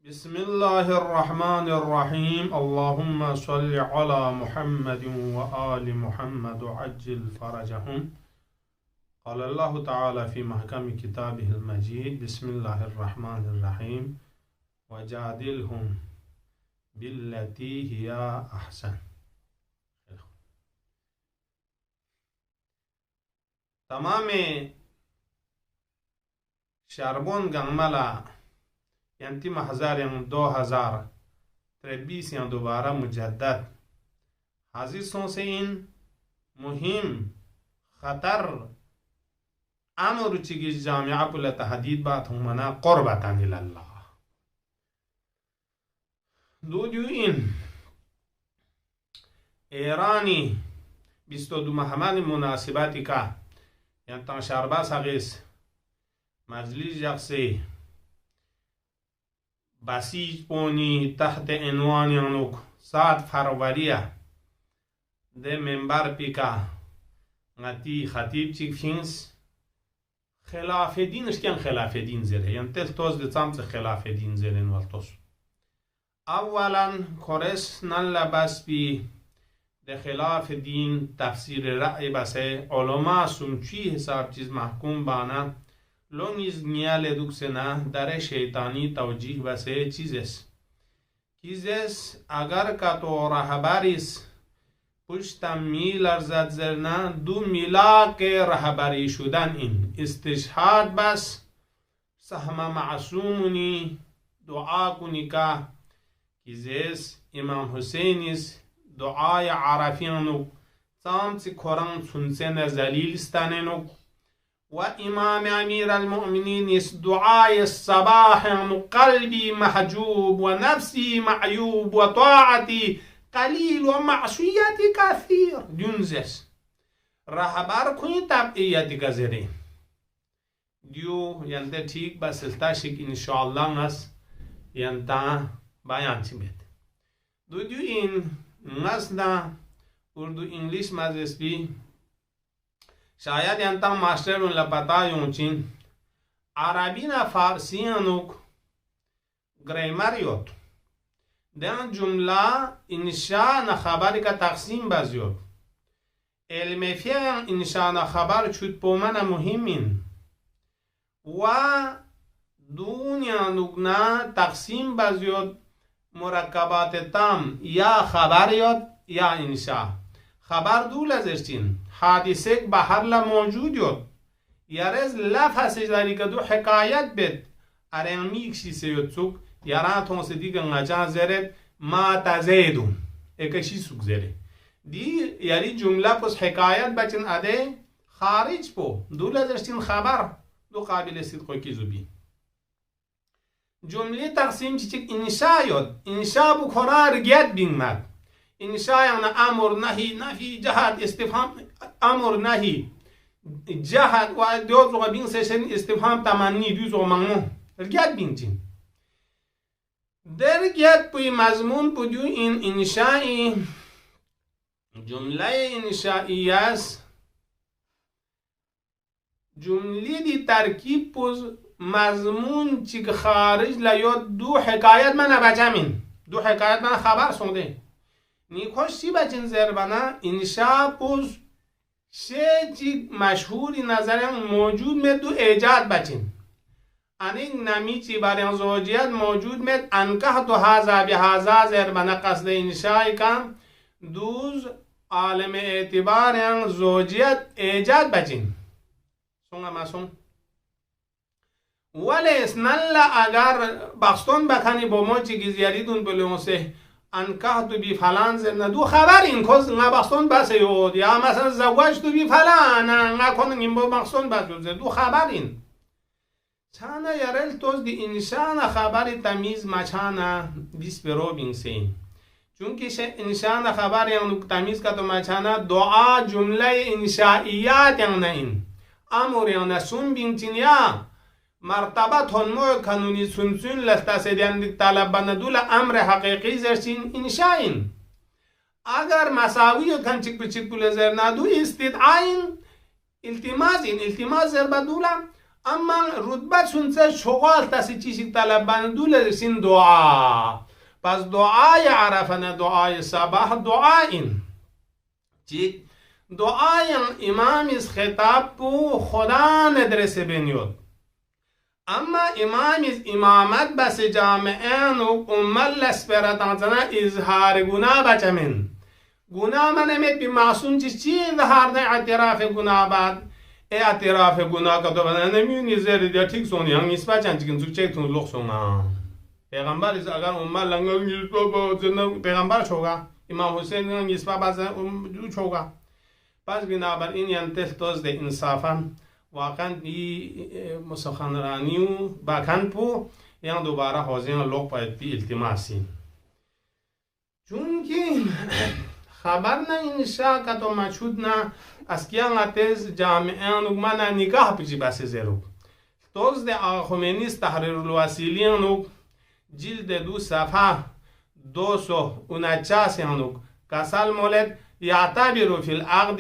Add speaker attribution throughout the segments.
Speaker 1: بسم الله الرحمن الرحيم. اللهم صل على محمد وآل محمد وعجل فرجهم. قال الله تعالى في محكم كتابه المجيد: بسم الله الرحمن الرحيم وجادلهم بالتي هي أحسن. تمام شاربون گنملا یعنی محضر 2023 یا دوباره مجدد حاضر سون سے این مهم خطر امر چیگی جامعه پل تحدید بات همنا قربتا الله دو این ایرانی 22 محمد مناسباتی که یعنی تنشاربا ساگیس مجلس جاکسی بسیج پونی تحت عنوان یانوک 7 فروریه ده منبر پیکا نتی خطیب چیک فینس خلاف دینش کن خلاف دین زره یعنی تل توز ده تامت خلاف دین زره نوالتوس اولا کورس نن لباس بی ده خلاف دین تفسیر رأی بسه علماء سمچی حساب چیز محکوم بانا لونیز نیال دوکسنا در شیطانی توجیه بسه چیزس اگر که تو رهبریس پشت میل ارزد زرنا 2 میلا که رهبری شدن این استشهاد بس سهم معصومونی دعا کنی که امام حسینیس دعای عرفیانو تامت قرآن سنسن زلیلستاننو و امام امیر المؤمنین دعای الصباح قلبی محجوب و نفسی معیوب و طاعتی قلیل و معصیتی کثیر جنزس رهبر کنی تبعیتی گذری دیو ینده ٹھیک بسلتا شک انشاءاللہ نس ینده بیان چی بیت دیو این نسنا اردو انگلیش مدرس بی شاید ینتا ماسٹر ان لپتا یونچین عربی نا فارسی انوک گریمر یوت دن جمله انشاء نا خبری کا تقسیم بازیوت علم فیان انشاء نا خبر چود پومن مهمین و دنیا نگنا تقسیم بازیوت مرکبات تام یا خبر یوت یا انشاء خبر دو لزشتین حادثه بحر لا موجود یوت یارز لفظ داری که دو حکایت بید ارمیک شی سیوت سوک یاران تون سی دیگه نجان زرد ما تزیدون اکشی سوک زره دی یاری جمله پس حکایت بچن اده خارج پو دو لزشتین خبر دو قابل صدقو کی زبی جمله تقسیم چیچک انشاء یوت انشاء بو قرار گید بین مد انشاء یعنی امر نهی نفی جهت استفهام امر نهی جهت و دو زوغ بین سشن استفهام تمنی دو زوغ ممنون گید بین چین در گید پوی مضمون پو دیو این انشائی جمله انشائی است جمله دی ترکیب پوز مضمون چی خارج لیاد دو حکایت من بچمین دو حکایت من خبر سونده نیکوش چی بچین زربنا انشاء پوز شه چی مشهوری نظرم موجود می دو ایجاد بچین انیک نمی چی برای زوجیت موجود می انکه تو هازا بی هازا زربنا قصد انشاء کم دوز عالم اعتبار زوجیت ایجاد بچین سونگا ما سونگ ولی اسنالله اگر بخستون بکنی با ما چی گزیاری دون بلیون سه انکه تو بی فلان زرنا دو خبر این کس نگه بخستون بسه یود یا مثلا زواج تو بی فلان نگه کنن این با بخستون بسه دو خبر این چانه یارل توز دی انشان خبر تمیز مچانه بیس برو بین سین چونکه انشان خبر یعنی تمیز که تو مچانه دعا جمله انشائیات یعنی این امور یعنی سون بین چین یا مرتبه تنمو کنونی سنسون لستاسدین طلب بندول امر حقیقی زرچین انشاین اگر مساوی کن چک بچک بول زر ندو استدعاین التماس زر بدولا اما رتبه سنسه شغال تسی چیزی طلب بندول سین دعا. پس دعای عرفه نه دعای صباح دعا این چی؟ دعای امام از خطاب پو خدا ندرسه بینیود. اما امام از امامت بس جامعین و امال لسپرتان زنه اظهار گناه بچمین. گناه من امید بی معصوم چی اظهار نه اعتراف گناه بعد اعتراف گناه که تو بدن نمیونی زیر دیا تیک سونی هنگی اسپا چند چکن سو چک تون لخ سونا پیغمبر از اگر امال لنگل اسپا با زنه پیغمبر چوگا امام حسین هنگی اسپا با زنه چوگا. پس بنابراین ینتل توز ده انصافا واقعا مسخنرانی و باکن پو یان دوباره حوزین لوگ باید بی التماسی چونکه خبر نه انشاء که تو مشهود نه از کیان اتز جامعان و من نگاه پیچی بس زیرو توز ده آقا خمینی تحریر الوسیلیان جلد 2 صفحه 249 کسال مولد یعتبر فی العقد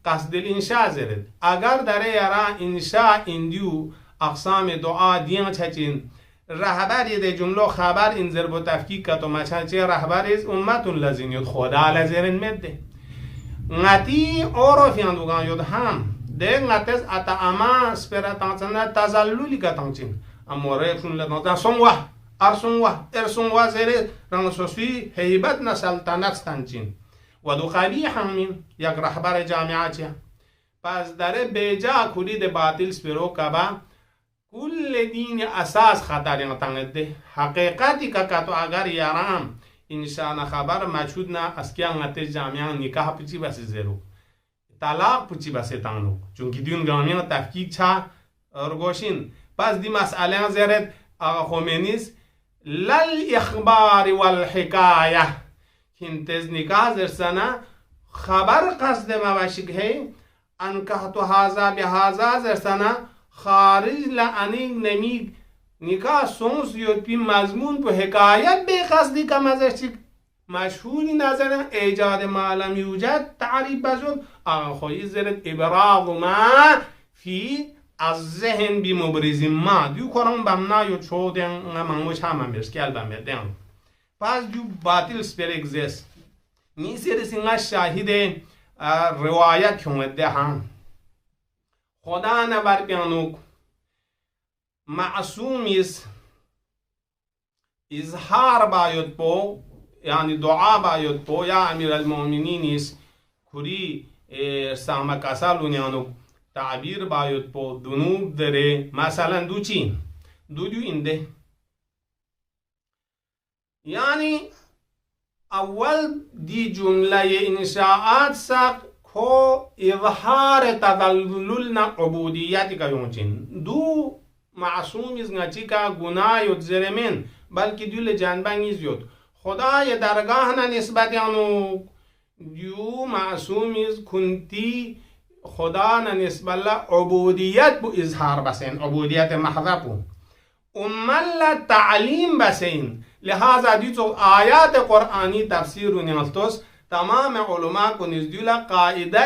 Speaker 1: قصد الانشاء زرد. اگر در یرا انشاء اندیو اقسام دعا دیان چچین رهبری ده جمله خبر این ضرب و تفکیک که تو مچن چه رهبر از امتون لازین یود خدا لازین مده ngati oro fian dugan yod ham de ngates ata ama spera tansana tazalluli ka tanchin amore sun la nota sonwa arsonwa ersonwa zere ran sosfi heibat na saltanat tanchin ودو قبیح همین یک رهبر جامعه پس داره بیجا کلید باطل سپرو کبا کل دین اساس خطر نتانده حقیقتی که کتو اگر یارام انسان خبر مشهود نه اسکیان نتیج جامعه نکاح پچی بس زیرو طلاق پچی بس تانو چونکه دیون جامعه تفکیک چا ارگوشین پس دی مسئله زیرد آقا خمینیس لل اخبار والحکایه هنتز نکاح زرسنا خبر قصد مواشق ہے انکحتو هازا بهازا زرسنا خارج لعنی نمیگ نکاح سونس یود پی مضمون پو حکایت بے قصدی کا مزرشق مشهوری نظر ایجاد معلم یوجد تعریف بزرگ آخوی زرد ابراغ ما فی از ذهن بی مبرزی ما دیو کرم بمنا یو چو دین منگوش همه مرسکیل بمه دین پس جو باطل سپر اگزیست نیسی رسینگا شاهد روایت کیومده هم خدا نبر بیانوک معصومیست اظهار باید پو یعنی دعا باید پو یا امیر المؤمنینیست کری سامک اصالونیانوک تعبیر باید پو دنوب داره مثلا دو چی دو اینده یعنی اول دی جمله انشاءات ساق کو اظهار تدللنا عبودیتی کا یونچین دو معصوم از نچی کا گناه یود زرمین بلکه دیول جنبنگیز یود خدای درگاه نا نسبت یانو دیو معصوم از کنتی خدا نا نسبت عبودیت بو اظهار بسین عبودیت محضه بو امال تعلیم بسین لہذا دیتو آیات قرآنی تفسیر و نمستوس تمام علماء کو نزدیولا قائدہ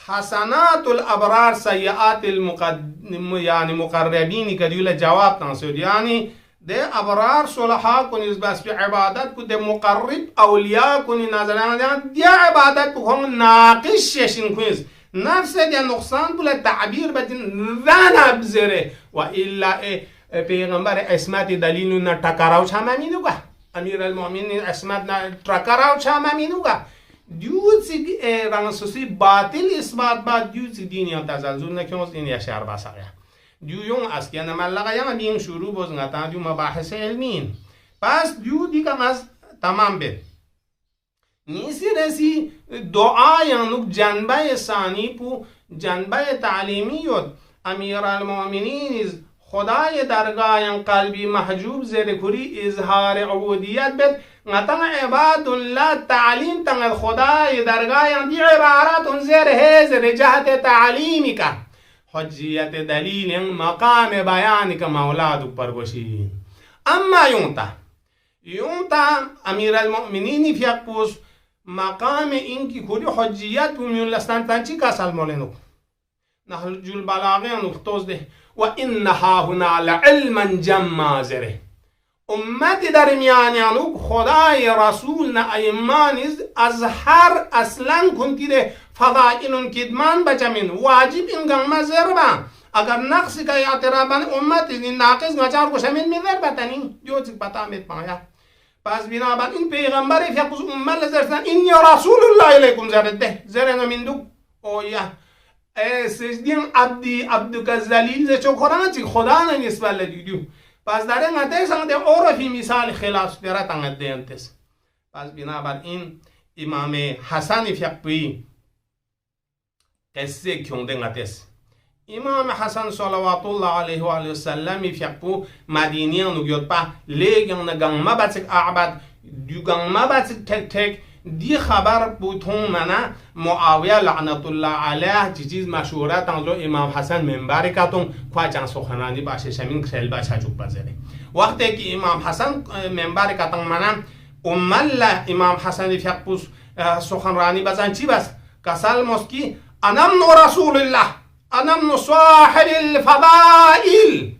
Speaker 1: حسنات الابرار سیئات یعنی مقربین کا دیولا جواب تنسود یعنی دے ابرار صلحاء کو نسبت عبادت کو دے مقرب اولیاء کو نظران دے عبادت کو ہم ناقش ششن کنیز نفس دے نقصان بلا تعبیر بدن رانا بزره و الا پیغمبر اسمت دلیل نه ټکراو چا مامینوګه امیر المؤمنین اسمت نه ټکراو چا مامینوګه دیوڅ رانسوسی باطل اثبات بعد دیوڅ دینیا تزلزل نه کوم دین اشعار باسایا دیوون اسکیان ملقا یا بیم شروع بزنگتا دیو مباحث علمین پس دیو دیگه از تمام به نیسی رسی دعا یانوک جنبه ثانی پو جنبه تعلیمی یود امیر المؤمنین خدای درگاه قلبی محجوب زیر کری اظهار عبودیت بد نتن عباد الله تعلیم تن خدای درگاه دی عبارات زیر زیر جهت تعلیمی کا حجیت دلیل مقام بیان کا مولاد پر گوشی اما یونتا امیر المؤمنین فی اقبوس مقام این کی کلی حجیت و میون لستان تنچی کا سلمولنو نهج البلاغه نختوز ده وإنها هنا لعلما جما زره امت در میانیانو خدای رسول نه ایمانیز از هر اصلا کنتی ده فضائل کدمان بچمین واجب این گنما زربا اگر نقصی که اعترابان امت این ناقص نچار گوشمین میذر بتنی جو چیز پتا میت پایا پس بنابراین این پیغمبر فیقوز امت لزرسن این یا رسول الله علیکم زرده زرنا من دو او یا سجدین عبدی که زلیل زچو قرآن چی خدا نه نسبت لدیدیو پس در این عده سنده عرفی مثال خلاص درات عده انتس پس بنابراین امام حسن فیقوی قصه کیونده عدس امام حسن صلوات الله علیه و آله و سلم فیقو مدینیان نگیاد با لیگن نگن مبتک اعبد دیگن مبتک تک تک دی خبر بوتون منا معاویه لعنت الله علیه چیز مشهوره تنظر امام حسن منبری کتون کوه جان سخنانی باشه شمین کل باشه چوب بزره وقتی که امام حسن منبری کتون منا امال امام حسن فیقوس سخنرانی بزن چی بس کسال مسکی انا من رسول الله انا من صاحب الفضائل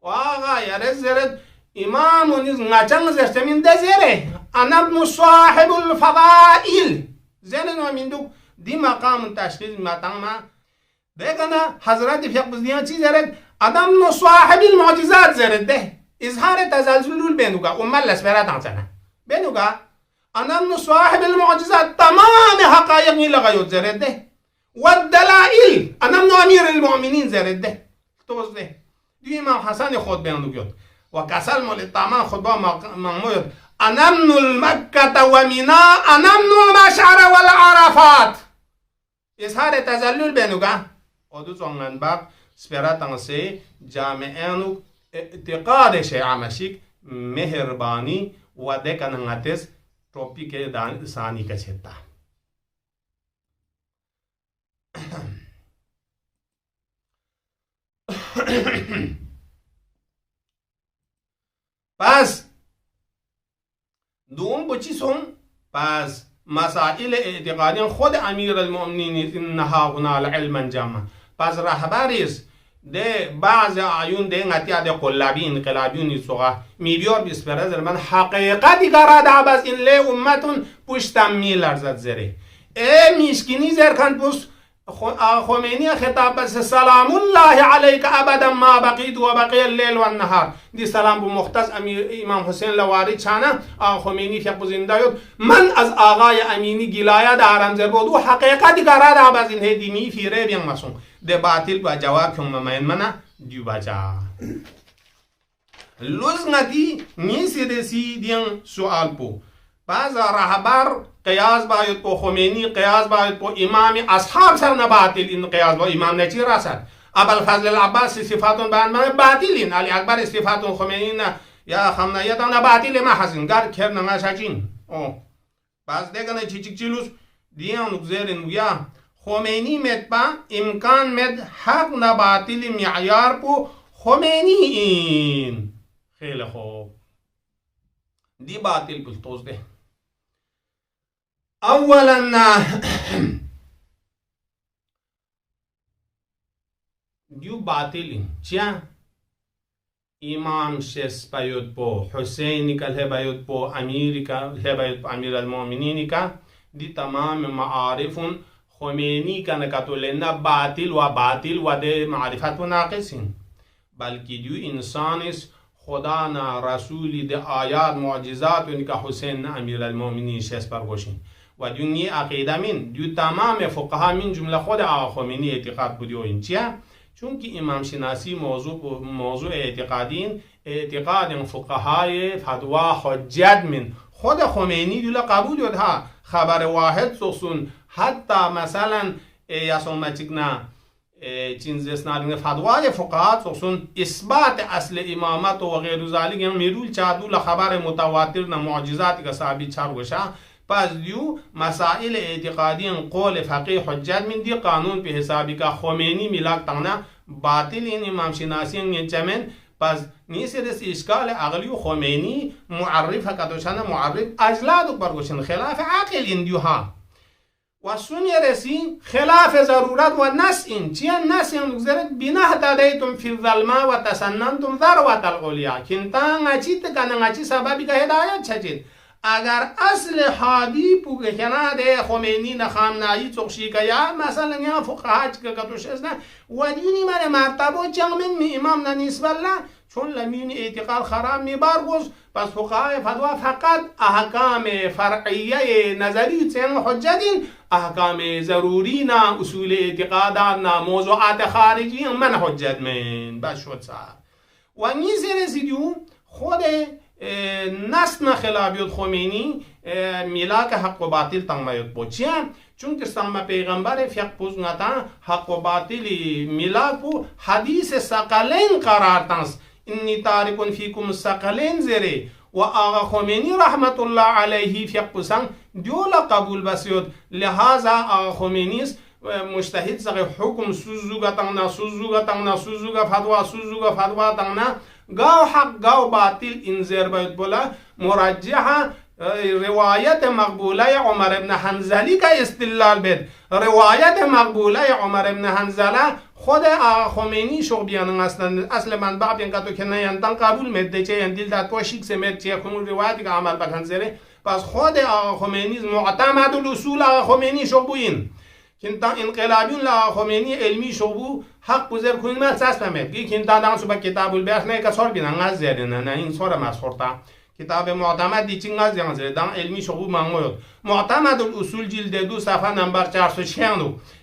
Speaker 1: واغا يرزرد امام ونز نچنگ زشتمین دزره انا ابن صاحب الفضائل زين من دو دي مقام تشخيص ما دهنا حضرت فيقوز ديان چی زرد انا ابن صاحب المعجزات زرد ده اظهار تزلزل بينوغا امال لسفرات عنسنا بينوغا انا ابن صاحب المعجزات تمام حقائق لغايوت زرد ده والدلائل انا ابن امير المؤمنين زرد ده توز ده دي امام حسن خود بينوغا وكسل مولتامان خطبه مغمود انا ابن المكة ومنا انا ابن المشعر والعرفات اظهار تزلل بينوغا ودو زونغن باب سپراتان سے جامعانو اعتقاد شیعہ مشک مہربانی و دکننگتس ٹوپیک ثانی کا چھتا پس دوم بچی سون پس مسائل اعتقادی خود امیر المؤمنین انها هنا العلم جمع پس رهبریست ده بعض آیون ده نتیجه ده قلابی انقلابیون سوغا میلیار بیسپرز من حقیقتی گراد عباس این لی امتون پشتم میلرزد زره میشکنی زرکن پس خمینی خطاب بس سلام الله عليك ابدا ما بقيت وبقي الليل والنهار دي سلام بمختص امام حسین لواری چانه خمینی فیق زنده یود من از آقای امینی گلایه دارم زر بود و حقیقتی قرار عباس این هدی می فیره بیان مسون ده باطل با جواب کم ممین منا دیو بچا لوز ندی نیسی دسی دیان سوال پو بعض رهبر قیاس باید پو خمینی قیاس باید پو امام اصحاب سر نباطل این قیاس با امام نچی راسد ابوالفضل العباس صفاتون بیان باطلین علی اکبر صفاتون خمینی یا خمنیتان باطل ما حسن گر کرن ما شاچین بعض دیگه چیچک چیلوس دیان نگذرین یا خمینی مد با امکان مد حق نباطل معیار پو خمینی این خیلی خوب دی باطل بلتوز ده اولا دیو باطلی چیا امام شس باید پو حسینی کل باید پو امیری کل باید پو امیر المؤمنینی کا دی تمام معارفون خمینی کا نکاتو لینا باطل و ده معرفت و ناقصین بلکه دیو انسانیس خدا نا رسولی ده آیات معجزات انکا حسین امیر المؤمنین شس پر گوشین و دیونی عقیده من دیو تمام فقها من جمله خود آقا خمینی اعتقاد بودیو این چیه؟ چونکه امام شناسی موضوع اعتقاد فقهای فتوا حجت من خود خمینی دیولا قبول یود ها خبر واحد سوسون حتی مثلا یاسوم چکنا چیز اسناد فتوای فقهات سوسون اثبات اصل امامت و غیر ذالک یعنی میرول چادو خبر متواتر نه معجزات کا ثابت چار وشا پس دیو مسائل اعتقادی قول فقيه حجت من دی قانون به حسابی کا خمینی ملاک تانا باطل این امام شناسی نچمن پس نیست دس اشکال عقلی و خمینی معرف کدوشان معرف اجلاد برگوشن خلاف عقل این دیوها و سنی رسی خلاف ضرورت و نس این چیه نس این گذارد بینه دادیتم فی الظلمه و تسننتم ذروت العلیا کنتان اچید کنن اچی سببی که هدایت چچید اگر اصل حادی پوگه کناده خمینی نخامنایی چخشی که یا مثلا یا فقهات که کتوش ازنه و دیونی من مرتبه جمعین می امام ننسبه الله چون لمین اعتقال خراب می بارگوز پس فقهای فتوا فقط احکام فرعیه نظری چین حجتین احکام ضروری نا اصول اعتقادات نا موضوعات خارجی من حجت من بس شد صاحب و نیزه رسیدیو خود نسل خلافیت خمینی میلاک حق و باطل تنمایت بود چیه؟ چون که سلام پیغمبر فیق پوزنگتا حق و باطل میلاک بو حدیث سقلین قرار تنس انی تارکن فیکم سقلین زره و آقا خمینی رحمت الله علیه فیق پوزنگ دیولا قبول بسیود لحاظا آقا خمینی مجتهد سقی حکم سوزوگا سوزوگا فتوا تنگنا گاو حق گاو باطل انذار باید بولا مرجحه روایت مقبوله عمر ابن حنظلی کا استدلال بید روایت مقبوله عمر ابن حنظله خود آقا خمینی شو بیانن اصل منبع بیان که تو که نیندن قبول میده چه اندیل داد تو شیک سمت چه خون روایتی که عمل بکنزره پس خود آقا خمینی معتمد الاصول آقا خمینی شو بوین کنتا انقلابیون لآقا خمینی علمی شو بو حق بزر کنین من ساس فهمید گی کنتا دان صبح کتاب البیخ نه که سور بینن از زیره نه این سور مسخورتا کتاب معتمد دی چنگ از زیره دان علمی شو بو منگوید معتمد الاصول جلد 2 صفحه نمبر 496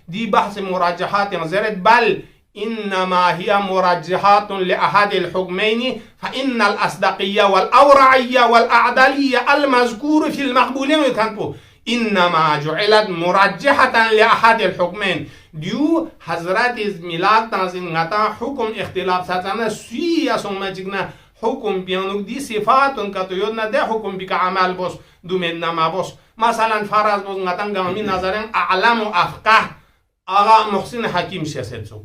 Speaker 1: دی بحث مرجحات زیرد بل انما هي مرجحات لاحد الحكمين فان الاصدقيه والاورعيه والاعدليه المذكور في المقبولين كانوا انما جعلت مرجحة لاحد الحكمين دیو حضرت میلاد تنظیم غتا حکم اختلاف ساتنا سوی اسوم جگنا حکم بیانو دی صفاتون که تو یاد نده حکم بیک عمل باش دومن نما باش مثلا فرض باز غتا گامی نظرن اعلم و افقه آقا محسن حکیم شسیتو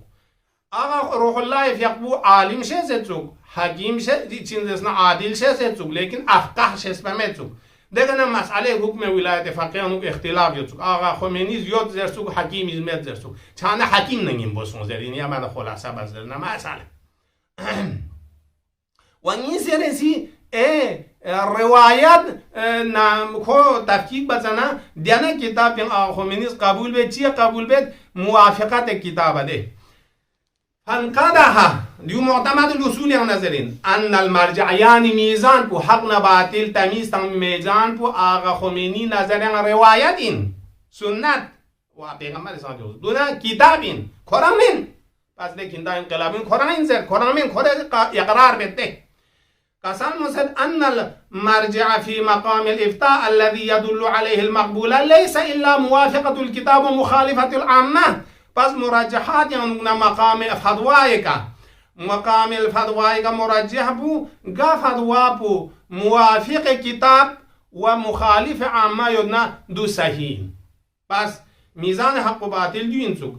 Speaker 1: آقا روح الله فیقبو عالم شسیتو حکیم شد چیزنا عادل شسیتو لیکن افقه شسپمتو دیگه مسئله حکم ولایت فقیه هم اختلاف یاد آقا خمینی زیاد زرسو حکیم ازمت زرسو چند حکیم نگیم بسون زرین یا من خلاصه بزر نه مسئله و این سرسی روایت نام کو تفکیک بزنه دیانه کتاب آقا خمینی قبول به چیه قبول به موافقت کتاب ده فانقدها دیو معتمد الاصول یا نظرین ان المرجع یعنی میزان پو حق نباطل تمیز تم میزان پو آقا خمینی نظرین روایت این سنت و پیغمبر صلی الله علیه و دونه کتاب این قرآن پس لیکن دا انقلابین قرآن این زر قرآن خود اقرار بده قسم مسد ان المرجع في مقام الافتاء الذي يدل عليه المقبول ليس الا موافقه الكتاب ومخالفه العامه پس مرجحات یعنی مقام فتوای کا مقام الفتوای کا مرجح بو گا فتوا بو موافق کتاب و مخالف عامه یدنا دو صحیح پس میزان حق و باطل دیو انسوک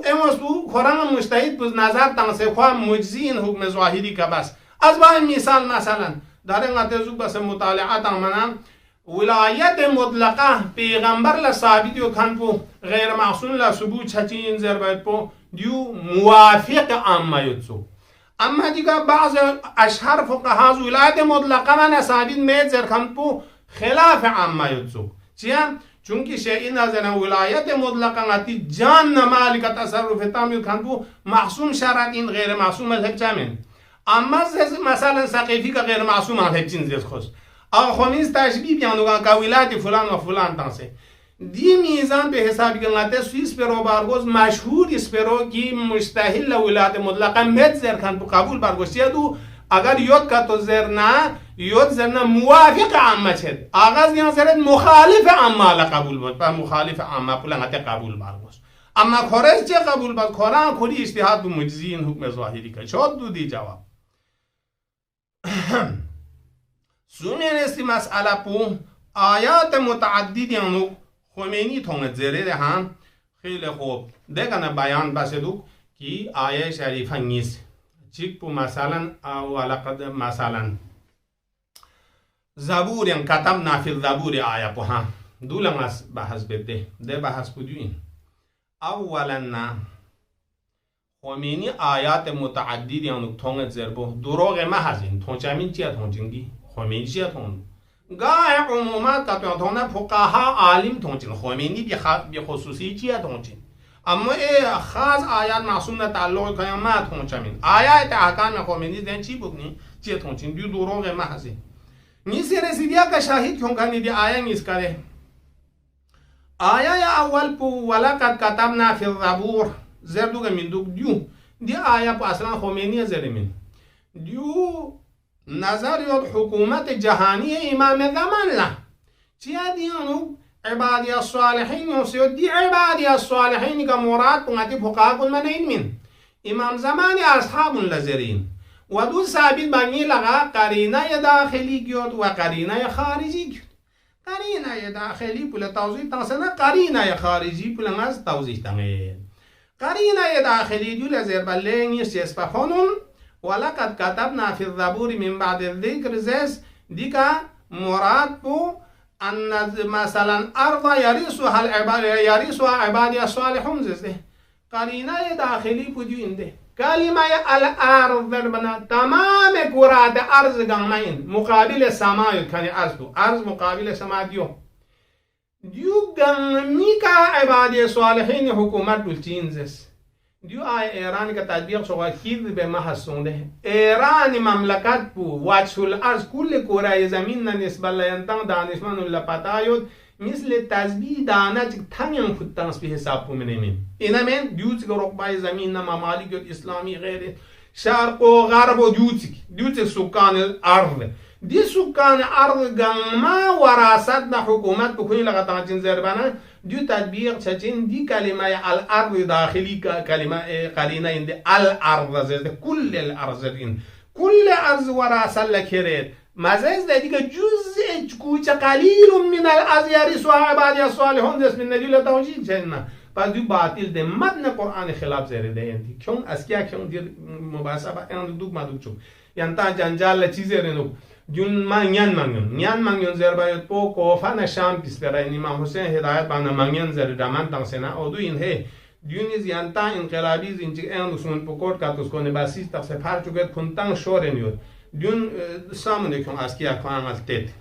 Speaker 1: اماس بو قرآن مجتهد بو نظر تنسه خواه مجزین حکم ظاهری کا بس از با مثال مثلا دارن اتزوک بس مطالعات امنان ولایت مطلقه پیغمبر لثابت یو کن پو غیر معصوم لثبوت چچین زر باید پو دیو موافق عامه یدسو اما دیگه بعض اشهر فقها ولایت مطلقه من ثابت مید زر کن پو خلاف عامه یدسو چیه؟ چونکه شیئی نظر ولایت مطلقه نتی جان نمالی که تصرف تام یو کن پو معصوم شرط این غیر معصوم مذهب چمین اما مثلا سقیفی که غیر معصوم مذهب چین زیر خوش آقا خمینی تشبیه بیانوگان که ولایت فلان و فلان تنسه دی میزان به حسابی که نته سویس پرو بارگوز مشهور اس پرو کی مستحیل ولایت مطلقه مت زر کن قبول بارگوشیه دو اگر یود که تو زرنا موافق عامه چد آغاز دیان زرد مخالف عامه لقبول بود و مخالف عامه پلانته قبول بارگوز اما خورش چه قبول بود قرآن کلی اجتهاد مجزین حکم ظاهری که شد دو دی جواب سومین استی مسئله پو آیات متعددی انو خمینی تونت زره ده هم خیلی خوب دیگه بیان بسیدو که آیه شریفه نیست چیک پو مثلا ولقد مثلا زبور کتبنا فی الزبور آیه پو هم دولن از بحث بده ده بحث بودوین اولا خمینی آیات متعدد یعنی تونگ زربو دروغ محضین تونچامین چیه تونچینگی خمینی چیه تونگ گاه عمومات که تونه فقها عالم تونچین خمینی بی خصوصی چیه تونچین اما خاص آیات معصوم تعلق کنیم ما تونچامین آیات احکام خمینی دن چی بکنی چیه تونچین دیو دروغ محضین نیسی رسیدیا که شاهد کیون کنی دی آیا نیست کره آیا اول پو ولقد كتبنا في الزبور زردوگ من دوگ دیو دی آیا پو اصلا خمینی زرمین دیو نظریات حکومت جهانی امام زمان لا چیه دیانو عبادی الصالحین یوسیو دی عبادی الصالحین که مراد پونگتی فقاقون من من امام زمان اصحاب لزرین و دو ثابت بنی لغا قرینه داخلی گیود و قرینه خارجی گیود قرینه داخلی پول توضیح تنسنه قرینه خارجی پول از توضیح تنگه قرینه داخلی دیو لزر بلنگی سیسپخونون ولقد كتبنا في الزبور من بعد الذكر زيس ديكا مراد بو ان مثلا ارض يرثها عبادي الصالحون زيس قرینه داخلی بودیو انده کلمه الارض بنا تمام قرات ارض گامین مقابل سماء کنی ارض مقابل سماء دیو گامی کا عبادی صالحین حکومت دلچین زیس دیو آیا ایران کا تطبیق شو کید به محسون ده ایران مملکت بو واچول ارض کل کره زمین نسبت لینتان دانشمن لپتایود مثل تزبیح دانه چک تنیم فتانس به حساب کو منیم اینا من دیوچ کو رقبای زمین ممالک اسلامی غیر شرق و غرب و دیوچ سکان الارض دی سکان ارض گما وراثت د حکومت کو لغتا چن زربانه دیو تطبیق چچین دی کلمه الارض داخلی کا کلمه قرینه اند الارض زد کل الارض کل ارض وراثت لکرد مزاز دیگه جزء کوچه قلیل من الارض یرثها عبادی الصالحون دست من ندیل توجیه چنه پس دیو باطل ده متن قرآن خلاف زره ده یعنی کیون از کیا کیون دیر مباحثه با این دوگ مدوگ چوب یعنی تا جنجال چیزی رنو جون نیان مانگیون زر باید پو کوفا نشام پیس برای امام حسین هدایت بانا مانگیون زر دامن تنسینا او دو این هی دیونیز یعنی تا انقلابی زینچه این رسون پکورد کاتوس کنه باسیز تقصه پر چوگت کنتان شور نیود دیون سامونه کن از کیا کن عمل تید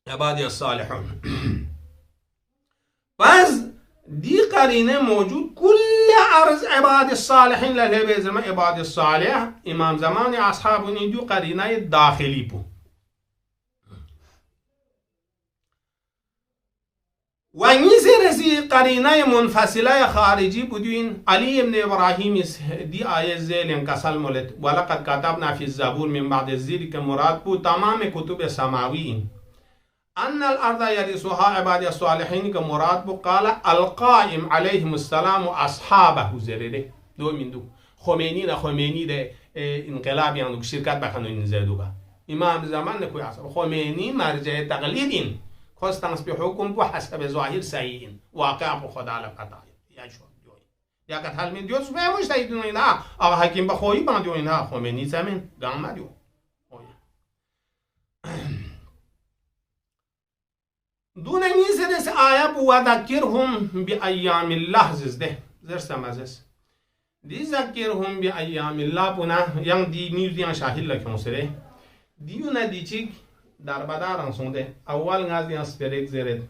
Speaker 1: عبادی الصالحون پس دی قرینه موجود کل عرض عباد الصالحین لگه بیزرم عباد الصالح امام زمان اصحابون این دو قرینه داخلی بو و این رسی قرینه منفصله خارجی بودوین علی ابن ابراهیم دی آیه زیل انکسل مولد ولقد کتبنا فی الزبور من بعد الزیر که مراد بو تمام کتب سماوی ان الارض يرثها عبادي الصالحين كمراد بو قال القائم عليهم السلام واصحابه زرده دو من دو خمینی ده انقلاب يعني شرکت بخنون زدوگا امام زمان کوی اصلا خمینی مرجع تقلیدین خواستنس به حکم بو حسب ظاهر صحیح واقع بو خدا لقطع یا شو یا که حل من دیوس به مجتهدین اینا آقا حکیم بخویی باندیو اینا خمینی زمین گام دیو دون نیز آیا بو ذکرهم بایام الله زده زرس مزس دی ذکرهم بایام الله بنا yang di news yang shahil la konsere diuna dichik darbadaran sonde awal ngaz yang sperek zeret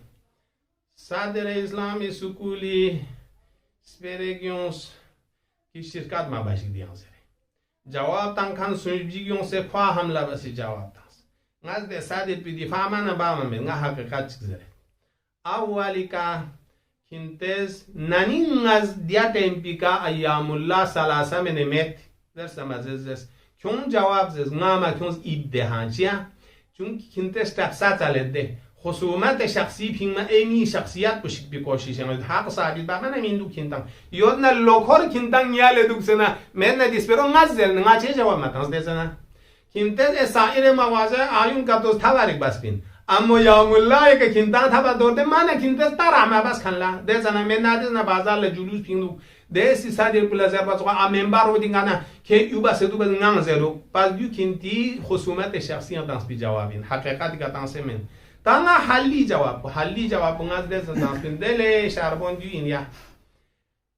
Speaker 1: sadr islam sukuli speregions ki shirkat ma bashik diyan zere jawab tan kan sunjigion se fa hamla basi jawab ngaz de sadit bi difama na ba man nga haqiqat zere awalika kintes nani ngaz dia tempika ayyamullah salasa menemet درس مزز چون جواب زز ما کونز ایدهانچیا چون kintes تفسات علده خصومت شخصی پینما ایمی شخصیت بشید بکوشیش امید حق صاحبید با من همین دو کنتم یادنا لوکار کنتن یاله دوکسنا من ندیسپرو نزل نگاچه جواب متنز دیزنا kintes سایر مواضع آیون کاتوز تواریک بس بین اما یوم الله که کنتن تبا دورده من kintes ترعمه بس کنلا دیزنا من ندیزنا بازار لجلوس پینو desi sadir pula zerba so a member ودی ngana که یو بس دو بس ngang zero pas du kinti خصومت شخصی dans bi jawabin حقیقت کا تنسمن تانا حلی جواب نظر سنافن دل شربون دیو این یا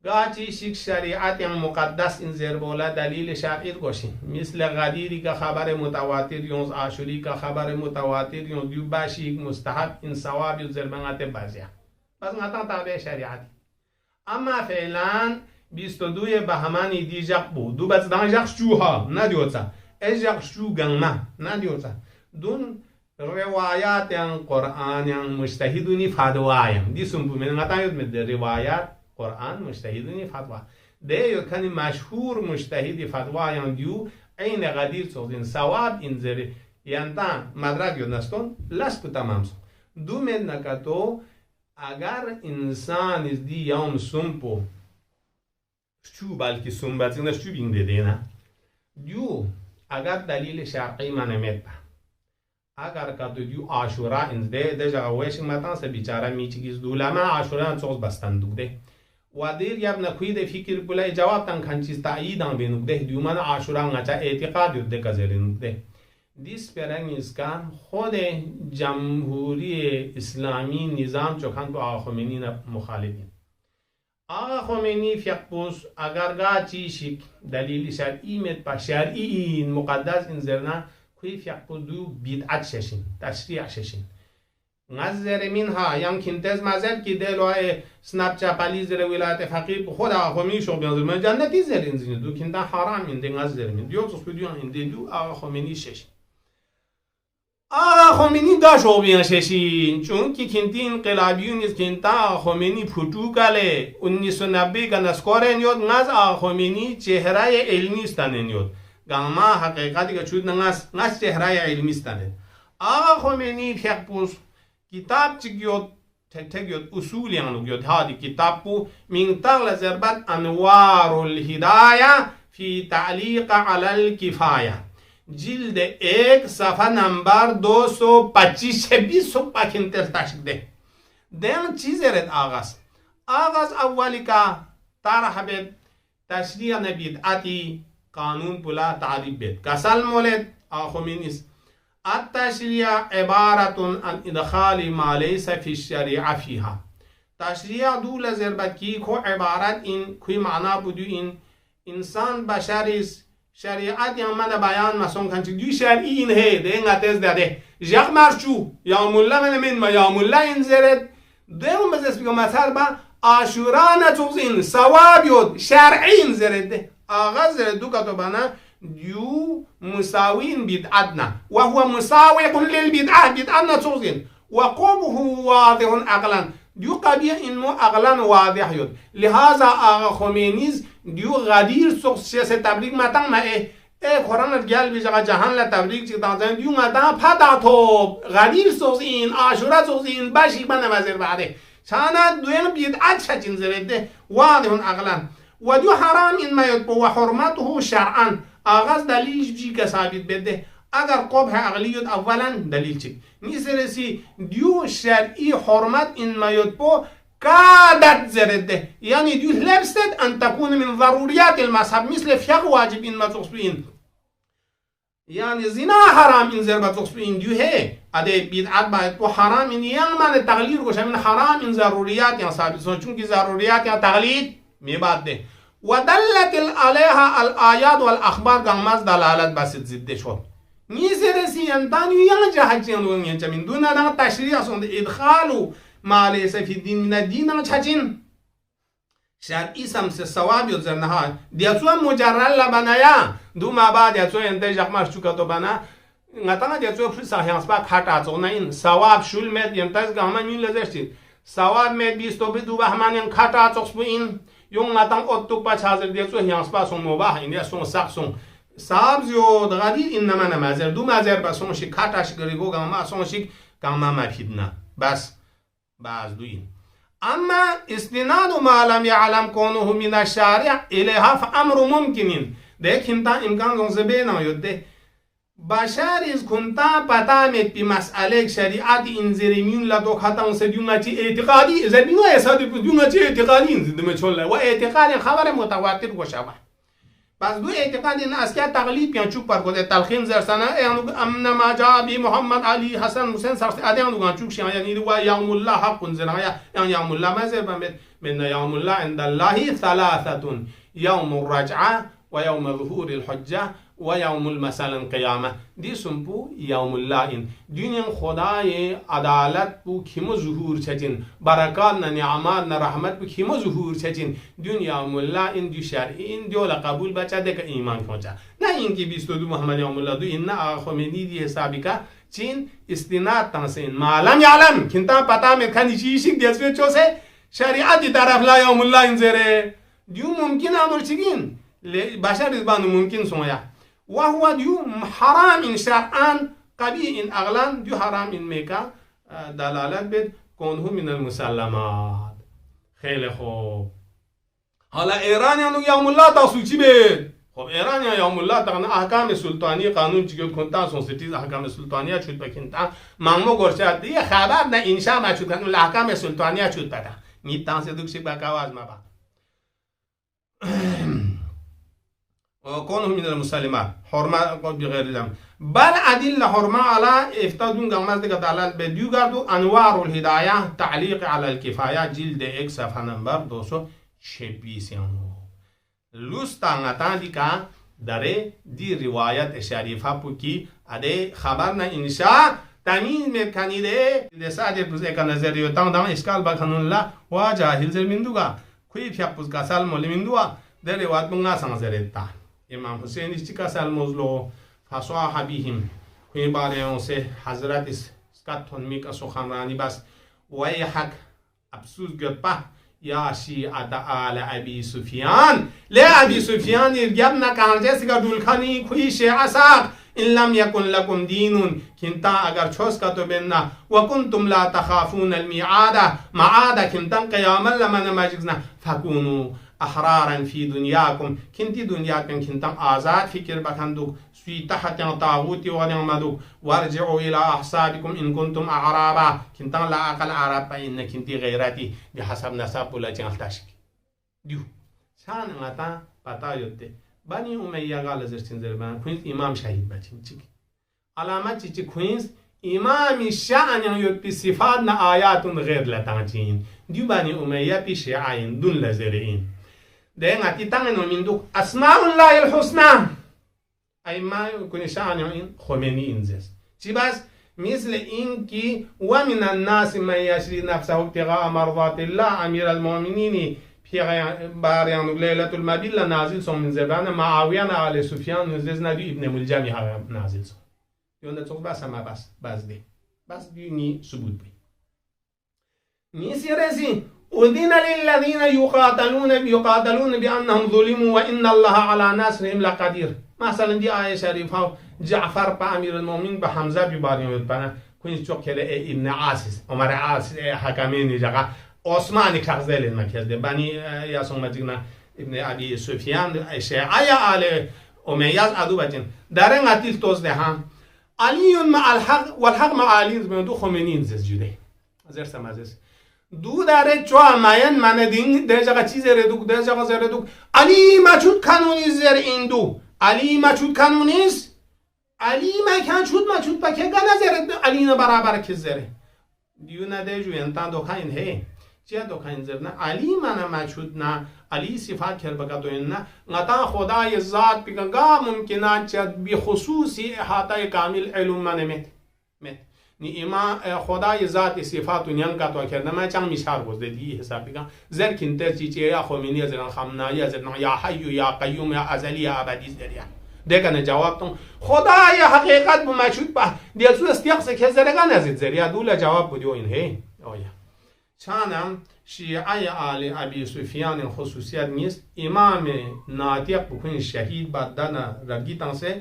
Speaker 1: گاچی شک شریعت yang مقدس این زربولا دلیل شرعی گوشین مثل غدیری که خبر متواتر یونز آشوری که خبر متواتر یونز دیو باشی مستحب این ثواب یونز زربنگات بازیا بس نتان تابع شریعتی اما فعلا 22 بهمنی دیجاق بود دو بس دانجاق شوها ندیوتا اجاق شو گنما ندیوتا دون روایات yang Quran yang mujtahiduni fatwa yang disumbu men ngatayut med riwayat Quran mujtahiduni fatwa de yokani mashhur mujtahidi fatwa yang diu ain ghadir sozin sawab in zeri yanta madrag yonaston las tamam du men nakato agar insan is di yawm sumpo shu balki sumbatina shu bin dedena diu agar dalil shar'i manemeta اگر که دیو عاشورا انده ده جاویش متن سه بیچاره میچگیز دولما عاشورا چوز بستن دوده و دیر یاب نکوی ده فکر بلای جواب تن کنچیز تاییدان بینو ده دیو من عاشورا نچا اعتقاد یود ده کزرین ده دیس پرنگ اسکان خود جمهوری اسلامی نظام چوکان تو آقا خمینی مخالفین آقا خمینی فیقبوس اگر گا چیشک دلیل شرعی مت پا شرعی مقدس انزرنا كيف يعقدوا بدعة ششين تشريع ششين نظر منها يمكن تز مازال كده لو سناب شات زر ولاية فقير خدا خمینی شو بينزل من جنة زر إنزين دو كندا حرام من دين نظر من ديو تصبديون إن ديو خمینی ششين خمینی دا شو بين ششين چون كي كنتي انقلابيون إز كنتا خمینی پرتوغاله 1990 کا نسکورن یود ناز خمینی چهره علمی استانن یود گاما حقیقتی که چود ناس چهره علمی استانه خمینی فیقبوس کتاب چگیود تگیود اصول یانو گیود هادی کتاب پو من تغل زربت انوار الهدایه فی تعلیق علی الکفایه جلد 1 صفحه نمبر 225 20 پاکین ترتاشک ده دین چیز رد آغاز اولی که طرح بید تشریع بدعتی قانون بلا تعریف بید کسل مولد خمینی التشريع عبارة عن إدخال ما ليس في الشريعة فيها تشريع دولة زربكي كو عبارة إن كوي معنى بدو إن إنسان بشريس شريعة يمنا بيان مسون كانت دو شرعي إن هي ده نتز ده جاك مرشو يا مولا من ما يا مولا إنزرد ده مزس بيكو مثال با عاشورا نتوزين ثواب يود شرعي إنزرد ده آغاز زرد دو كتبانا ديو مساوين بدعتنا وهو مساوق للبدعة بدعتنا توزين وقومه واضح عقلا ديو قبيح إنه عقلا واضح يود لهذا آغا خمینیز ديو غدير سياسة تبليغ متن ما قرآن الجال بيجا جهان لا تبليغ تانزان ديو متن پدا توب غدير سوزين عاشورا سوزين باشي بنا وزير بعده شانا دوين بدعت شجين زرده واضح عقلا وديو حرام إنما يطبو وحرمته شرعا آغاز دلیلش بچی که ثابت بده اگر قبح عقلیت اولا دلیل چی نیسرسی دیو شرعی حرمت این مایود بو کادت زرده یعنی دیو لبستد ان تكون من ضروریات المذهب مثل فقه واجب این متصبین یعنی زنا حرام این زر متصبین دیو هی اده بدعت باید بو حرام این یعنی من تغییر گوشه من حرام این ضروریات یا ثابت سن چون که ضروریات یا تقلید میباد ده ودلت عليها الآيات والأخبار قامت دلالت بسيط زده شد نيسرسي أنتانيو ينجحجين ونينجا من دون أن تشريع سند إدخال ما ليس في الدين من الدين نجحجين شرعي سمس الثواب يزرنها دياتوا مجرد لبنايا دو ما بعد دياتوا ينتجح مرشوكا بنا نتانا دياتوا في صحيح سبا خطا زونين ثواب شول مد ينتج قاما مين لزشتين ثواب مد 20 دو بهمان خطا تصبين يوم نتان أوتو بتشازر دياتوا ينسبا سون مباح إني سون ساقسون سابزيو دغادي إنما نمازر دو مازر بسون شيء خطاش غريغو قاما سون شيء قاما ما فيدنا بس دوين أما استناد ما لم يعلم كونه من الشارع إليها فأمر ممكن ده كنتا إمكان زبينا يده بشر إذ كنتا بتامت بمسألة شريعة إنزريمين لدو خطأ سديوماتي اعتقادي زبينا يسادي بديوماتي اعتقادي إنزدم شلله واعتقاد خبر متواتر وشبه بس دو اعتقاد این است که تقلید پیان چوک پر کوده تلخین زرسانه امن ما جا بی محمد علی حسن حسین سرس ادیان دو چوک شیان یعنی دو یوم الله حق زنایا یعنی یوم الله مزر من یوم الله عند الله ثلاثه یوم الرجعه و یوم ظهور الحجه و یوم المثل القیامه دی سنپو یوم الله این دنیا خدای عدالت بو کیمو ظهور چتین برکات نه نعمت نه رحمت بو کیمو ظهور چتین دنیا یوم الله این دی شرعی این دیول قبول بچا دک ایمان کنچا نه اینکه 22 محمد یوم الله دو این نه خمینی دی حسابی کا چین استناد تنسین معلم یعلم کنتا پتا می کنی چیشی دیسوی چوسه شریعت طرف لا یوم الله این زره دیو ممکن امر چگین بشر رزبان ممکن سویا وهو ديو حرام شرعا قبيح اغلان ديو حرام ميكا دلالت بد كونه من المسلمات خیلی خوب حالا ایران یعنی یوم الله تاسو چی بید خب ایران یا یوم الله تقنا احکام سلطانی قانون چیگه کنتا سونسیتیز احکام سلطانیه چود بکنتا مامو گرچه دیگه خبر نه انشاء ما چود کنن احکام سلطانیه چود بده نیتان سے دوکشی باکاواز ما با وكونه من المسلمات حرمة بغير الجمع بل أدلة حرمة على افتادون قمز دقة دلالة بديو قردو أنوار الهداية تعليق على الكفاية جلد اك صفحة نمبر 226 لستانغتان دیکا داره دی روایت شریفه پوکی اده خبرنا انشاء تمیز میکنی ده لساجر پوز ایک نظریوتان دام اشکال بکنون لا و جاهل زر مندوگا کوئی پیا پوز کسال مولی مندوگا در روایت منگا سنگزریتا امام حسین اشتی کسال موزلو فصاح بهم کوئی باره اونسه حضرت اسکتون میکا سخنرانی بس وی حق ابسوز گرد پا یا شیعت آل ابی سفیان لی ابی سفیان ارگب نکانجه سگا دولکانی کوئی شیعه ساق ان لم یکن لکم دینون کنتا اگر چوس کتو بیننا وکنتم لا تخافون المیعاده معاده کنتن قیاما لمن مجگزنا فکونو احرارا فی دنیاکم کنتی دنیاکم کنتم آزاد فکر بکندوک سوی تحت طاغوتی و نعمدوک وارجعو الى احسابکم ان کنتم اعرابا کنتم لا اقل اعراب این کنتی غیراتی بحسب نسب بولا جنال تاشک دیو سان انتا پتا یوته بنی امیه غال زرچین زربان کوینز امام شهید بچین چیک علامت چی کوینز امام شأن یوت بی صفات نا آیاتون غیر لتانچین دیو بنی امیه پی شیعین دون لزرین دهنگا تی تنگنو من دو اسماء الله الحسنى ای ما کنی شأن این خمینی اینزست چی بس مثل این کی ومن الناس من یشری نفسه ابتغاء مرضات الله امیر المؤمنین باريان ليلة المبيلة نازل سون من زبان معاوية على سفيان نزل نبي ابن ملجم نازل سون يونا تقول بس ما بس دي بس دي ني ثبوت بي نيسيرسي أذن للذين يقاتلون بأنهم ظلموا وإن الله على نصرهم لقدير مثلا دي آية شريفة جعفر بأمير المؤمنين بحمزة بباريان يدبنا كنت تشوف كده ابن عاصس عمر عاصس حكمين جاء عثمان كازل المكيزده بني ياسون مدينة ابن أبي سفيان شيعة آل أمية أدو بچن دارن عتيل توز ده هم علي مع الحق والحق مع علي من دو خمينين زز جده زر سمازس دو داره چوا ماين من دين ده جگه چیز ردوک ده جگه زردوک علي مچود قانوني زر این دو علي مچود قانونيس علي ما كان مچود پکه گنا زر علي نه برابر که زره دیو نده جو انتان دو خاين هي چیا دو خاين زر نه علي من مچود نه علي صفات کر بگا تو نه غتا خدای ذات بگا ممکنات چ بخصوصی احاطه کامل علم من مت نی اما خدای ذات صفات نیان کا تو کرنا ما چان مثال گوز دی حساب بگا زر کینته چی یا خمینی زر خمنایی زر یا حی یا قیوم یا ازلی یا ابدی دریا دکن جواب تو خدای حقیقت به مشهود با دیسو استیاق که زرگان از زریا دوله جواب بودیو این هی آیا چانم شیعه آل ابی سفیان خصوصیت نیست امام ناطق بکن شهید بدن رگیتان سے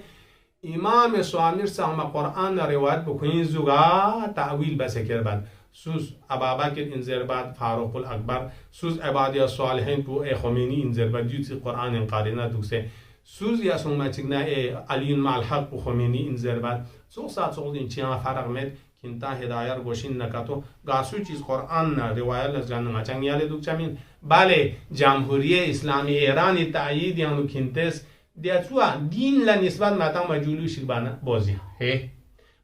Speaker 1: امام سوامر سام قرآن روایت بکن زوگا تعویل بسکر بد سوز ابابکر انذر بعد فاروق الاکبر سوز عبادی الصالحین تو خمینی انذر بعد جوت قرآن قارنه دوسه سوز یا سوما چگنا علی مع الحق و خمینی انذر بعد سو سات سو این چیا فرق مد kinta hidayar goshin nakato gasu چیز قرآن na riwayat las janna macang yale duk chamin bale jamhuriye islami iran تأیید یانو kintes dia chua din la nisbat matang majulu shibana bozia he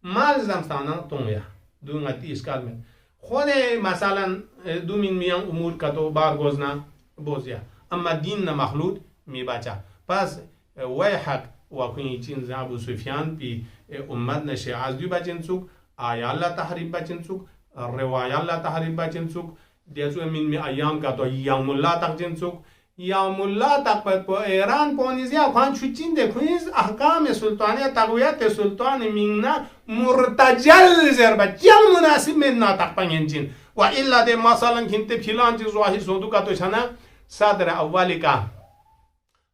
Speaker 1: mal zamstana tonya du ngati iskal men khode masalan du min miyan umur kato bar gozna bozia amma din na makhlut mi bacha pas wayhak wa kun chin Abu Sufyan pi ummat na shi'az du bachin suk ayalla tahrib bachin suk riwayalla tahrib bachin suk dia chua min mi ayam kato yamulla takjin suk यामुल्ला तक ईरान पोनिजिया खान छुचिन दे खुइज अहकाम सुल्तानिया तगवियत सुल्तान मिंगना मुर्तजल जरबा जल मुनासिब में ना तक पंगेंजिन व इल्ला दे मसलन खिंते फिलान चीज वाही सोदु का तो छना सदर अव्वली का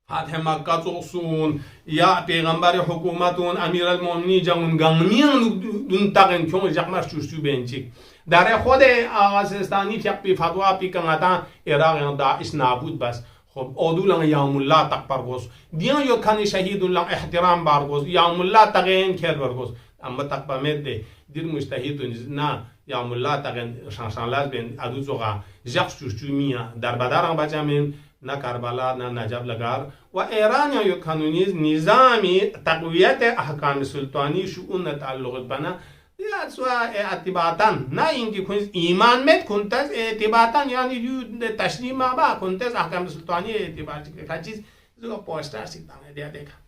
Speaker 1: फातिह मक्का चोसुन या पैगंबर हुकूमतुन अमीर अल मोमिनीन जंग गंगमियन दुन तगन क्यों जखमर चुस्तु बेंची दारे खुदे आगासिस्तानी फिक फतवा पी कंगाता इराक दाइश नाबूद बस خب اودولان یامالله تق برگوز دیان یو کنی شهیدولان احترام برگوز یامالله تقین کر برگوز اما تق بمد دیر مجتهد نه یامالله تقین شانشان لاز بین ادو زوغا جخش چوشتومیا در بدران بجامین نه کربلا نه نجف لگار و ایران یو کنونیز نظامی تقویت احکام سلطانی شؤون تعلق بنا या सुआ अतिबातन ना इनकी खुश ईमान में खुंतस एतिबातन यानी जो तस्लीम आबा खुंतस अहकाम सुल्तानी एतिबार के खाचीज जो पोस्टर सिता है दिया देखा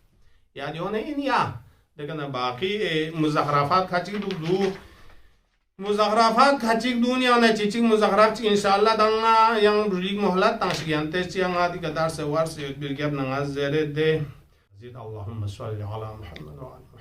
Speaker 1: या जो नहीं निया देखा ना बाकी मुज़ाहराफात खाची दू मुज़ाहराफात खाची दुनिया ना चीची मुज़ाहराफ इंशाअल्लाह दंगा yang beri mohalat tang sekian tes yang adi kadar sewar seyut bilgab nangaz zere de zid Allahumma sholli ala Muhammad wa